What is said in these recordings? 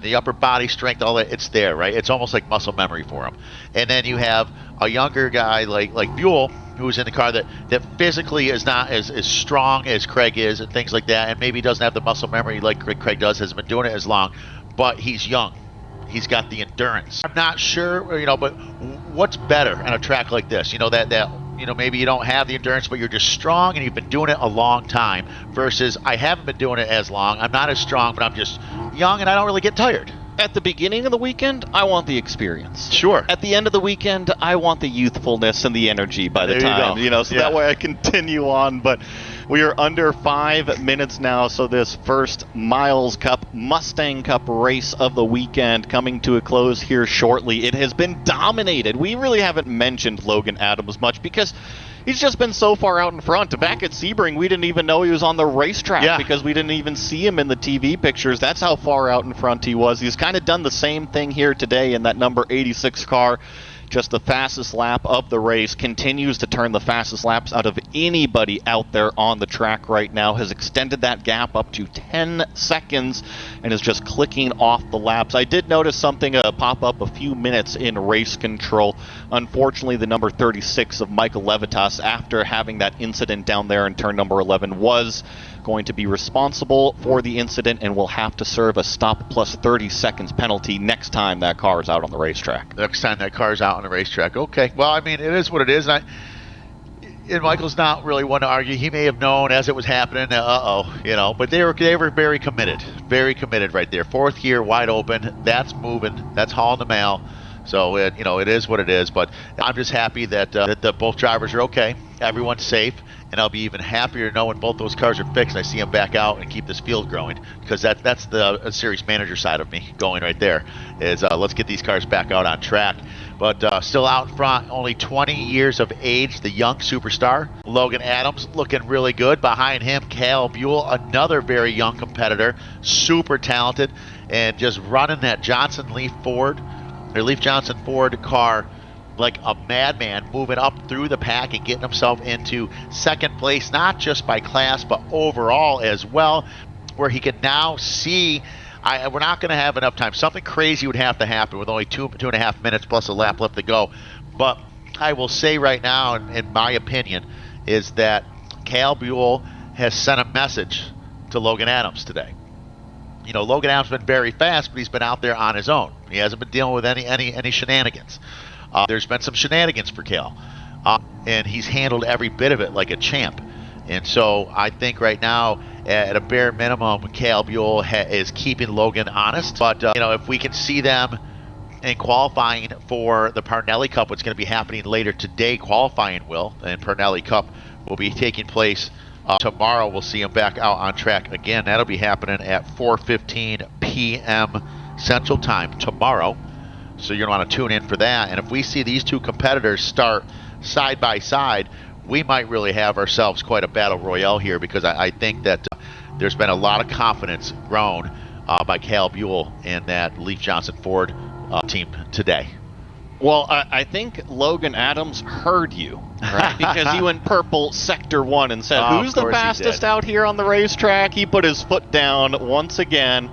the upper body strength, all that, it's there, right? It's almost like muscle memory for him. And then you have a younger guy like Buell, who's in the car that physically is not as strong as Craig is and things like that, and maybe doesn't have the muscle memory like Craig does, hasn't been doing it as long, but he's young. He's got the endurance. I'm not sure, but what's better on a track like this? That maybe you don't have the endurance, but you're just strong and you've been doing it a long time versus I haven't been doing it as long. I'm not as strong, but I'm just young and I don't really get tired. At the beginning of the weekend, I want the experience. Sure. At the end of the weekend, I want the youthfulness and the energy by the there time, you go. So that way I continue on. But we are under 5 minutes now, so this first Miles Cup, Mustang Cup race of the weekend coming to a close here shortly. It has been dominated. We really haven't mentioned Logan Adams much because he's just been so far out in front. Back at Sebring, we didn't even know he was on the racetrack because we didn't even see him in the TV pictures. That's how far out in front he was. He's kind of done the same thing here today in that number 86 car. Just the fastest lap of the race, continues to turn the fastest laps out of anybody out there on the track right now, has extended that gap up to 10 seconds and is just clicking off the laps. I did notice something pop up a few minutes in race control. Unfortunately, the number 36 of Michael Levitas, after having that incident down there in turn number 11, was going to be responsible for the incident and will have to serve a stop plus 30 seconds penalty next time that car is out on the racetrack. Next time that car is out on the racetrack. Okay. Well, I mean, it is what it is. And Michael's not really one to argue. He may have known as it was happening, but they were very committed right there. Fourth gear, wide open. That's moving. That's hauling the mail. So, it is what it is. But I'm just happy that both drivers are okay. Everyone's safe. And I'll be even happier to know when both those cars are fixed and I see them back out and keep this field growing, because that's the series manager side of me going right there is let's get these cars back out on track. But still out in front, only 20 years of age, the young superstar, Logan Adams, looking really good. Behind him, Kale Buell, another very young competitor, super talented, and just running that Leaf Johnson Ford car like a madman, moving up through the pack and getting himself into second place, not just by class, but overall as well, where he can now see, we're not going to have enough time. Something crazy would have to happen with only two and a half minutes plus a lap left to go. But I will say right now, in my opinion, is that Kale Buell has sent a message to Logan Adams today. Logan Adams has been very fast, but he's been out there on his own. He hasn't been dealing with any shenanigans. There's been some shenanigans for Kale, and he's handled every bit of it like a champ. And so I think right now, at a bare minimum, Kale Buell is keeping Logan honest. But, if we can see them in qualifying for the Parnelli Cup, what's going to be happening later today, qualifying and Parnelli Cup will be taking place tomorrow. We'll see them back out on track again. That'll be happening at 4:15 p.m. Central Time tomorrow. So you're going to want to tune in for that. And if we see these two competitors start side by side, we might really have ourselves quite a battle royale here, because I think that there's been a lot of confidence grown by Kale Buell and that Leaf Johnson Ford team today. Well, I think Logan Adams heard you, right? Because he went purple sector 1 and said, who's the fastest out here on the racetrack? He put his foot down once again.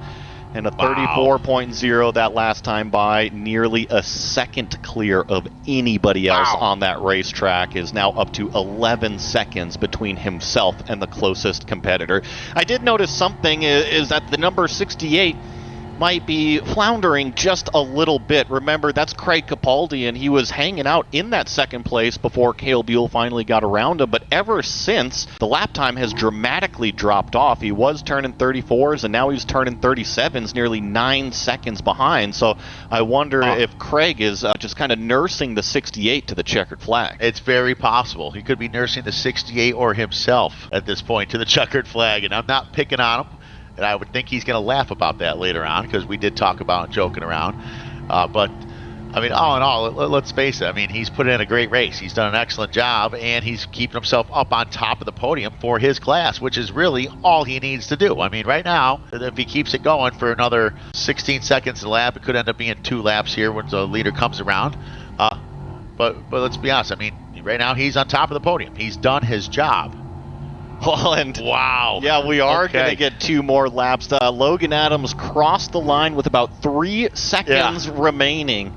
And a 34.0 that last time by, nearly a second clear of anybody else on that racetrack, is now up to 11 seconds between himself and the closest competitor. I did notice something is that the number 68 might be floundering just a little bit. Remember, that's Craig Capaldi, and he was hanging out in that second place before Kale Buell finally got around him. But ever since, the lap time has dramatically dropped off. He was turning 34s, and now he's turning 37s, nearly 9 seconds behind. So I wonder if Craig is just kind of nursing the 68 to the checkered flag. It's very possible. He could be nursing the 68 or himself at this point to the checkered flag, and I'm not picking on him. And I would think he's going to laugh about that later on, because we did talk about joking around. But, I mean, all in all, let's face it. I mean, he's put in a great race. He's done an excellent job, and he's keeping himself up on top of the podium for his class, which is really all he needs to do. I mean, right now, if he keeps it going for another 16 seconds a lap, it could end up being 2 laps here when the leader comes around. But let's be honest. I mean, right now he's on top of the podium. He's done his job. Well, and wow. Yeah, we are Okay. going to get 2 more laps. Logan Adams crossed the line with about 3 seconds remaining.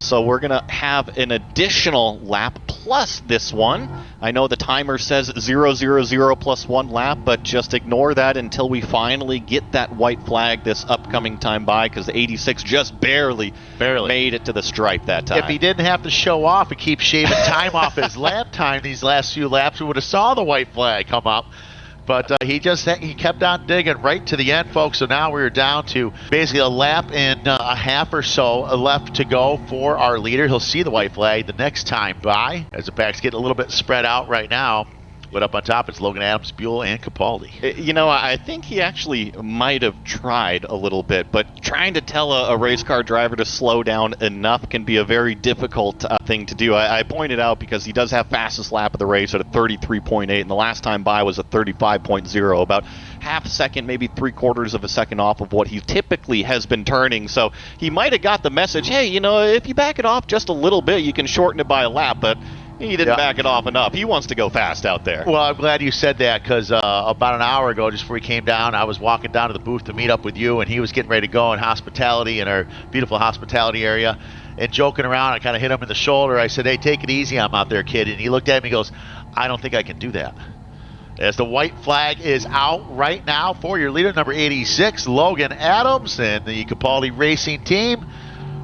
So we're going to have an additional lap plus this one. I know the timer says 0:00 plus 1 lap, but just ignore that until we finally get that white flag this upcoming time by, because the 86 just barely made it to the stripe that time. If he didn't have to show off and keep shaving time off his lap time these last few laps, we would have saw the white flag come up. But he kept on digging right to the end, folks. So now we're down to basically a lap and a half or so left to go for our leader. He'll see the white flag the next time by, as the pack's getting a little bit spread out right now. But up on top, it's Logan Adams, Buell, and Capaldi. You know, I think he actually might have tried a little bit, but trying to tell a race car driver to slow down enough can be a very difficult thing to do. I pointed out because he does have fastest lap of the race at a 33.8, and the last time by was a 35.0, about half a second, maybe 3/4 of a second off of what he typically has been turning. So he might have got the message, hey, you know, if you back it off just a little bit, you can shorten it by a lap, but he didn't back it off enough. He wants to go fast out there. Well, I'm glad you said that, because about an hour ago, just before he came down, I was walking down to the booth to meet up with you, and he was getting ready to go in hospitality, in our beautiful hospitality area, and joking around. I kind of hit him in the shoulder. I said, hey, take it easy. I'm out there, kid. And he looked at me and goes, I don't think I can do that. As the white flag is out right now for your leader, number 86, Logan Adams, and the Capaldi Racing Team.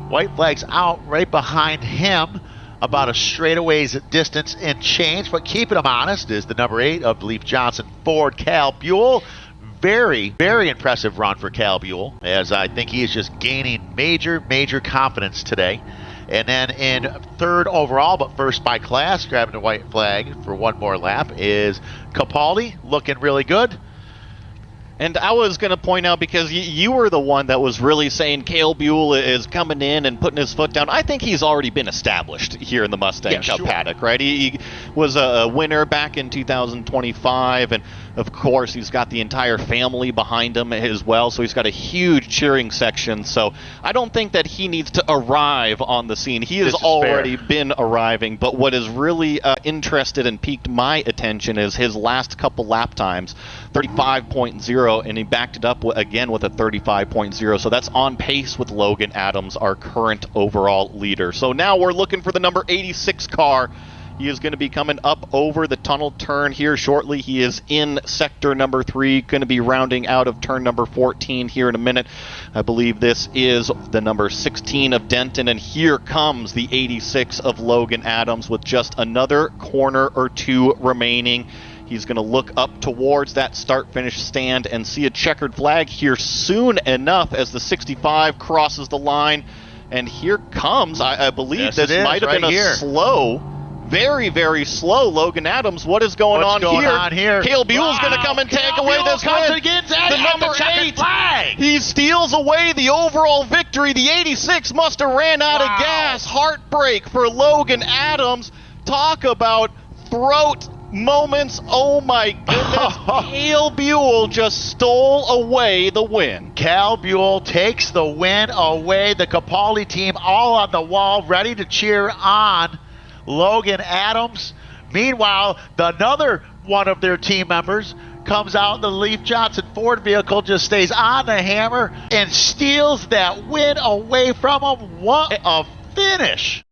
White flag's out right behind him, about a straightaway's distance and change, but keeping him honest is the number 8 of Leaf Johnson Ford, Kale Buell. Very, very impressive run for Kale Buell, as I think he is just gaining major confidence today. And then in 3rd overall, but first by class, grabbing the white flag for 1 more lap, is Capaldi, looking really good. And I was going to point out, because you were the one that was really saying Kale Buell is coming in and putting his foot down. I think he's already been established here in the Mustang Cup paddock, right? He was a winner back in 2025, and of course he's got the entire family behind him as well, so he's got a huge cheering section. So I don't think that he needs to arrive on the scene. He has already been arriving, but what has really interested and piqued my attention is his last couple lap times, 35.0. And he backed it up again with a 35.0. So that's on pace with Logan Adams, our current overall leader. So now we're looking for the number 86 car. He is going to be coming up over the tunnel turn here shortly. He is in sector number 3, going to be rounding out of turn number 14 here in a minute. I believe this is the number 16 of Denton, and here comes the 86 of Logan Adams with just another corner or 2 remaining. He's going to look up towards that start-finish stand and see a checkered flag here soon enough as the 65 crosses the line. And here comes, I believe this might have been a slow, very, very slow Logan Adams. What is going on here? Kale Buell's going to come and take away this win. The number 8 flag. He steals away the overall victory. The 86 must have ran out of gas. Heartbreak for Logan Adams. Talk about throat moments. Oh my goodness. Kale Buell just stole away the win. Kale Buell takes the win away. The Capaldi team all on the wall, ready to cheer on Logan Adams. Meanwhile, another one of their team members comes out in the Leaf Johnson Ford vehicle, just stays on the hammer and steals that win away from him. What a finish.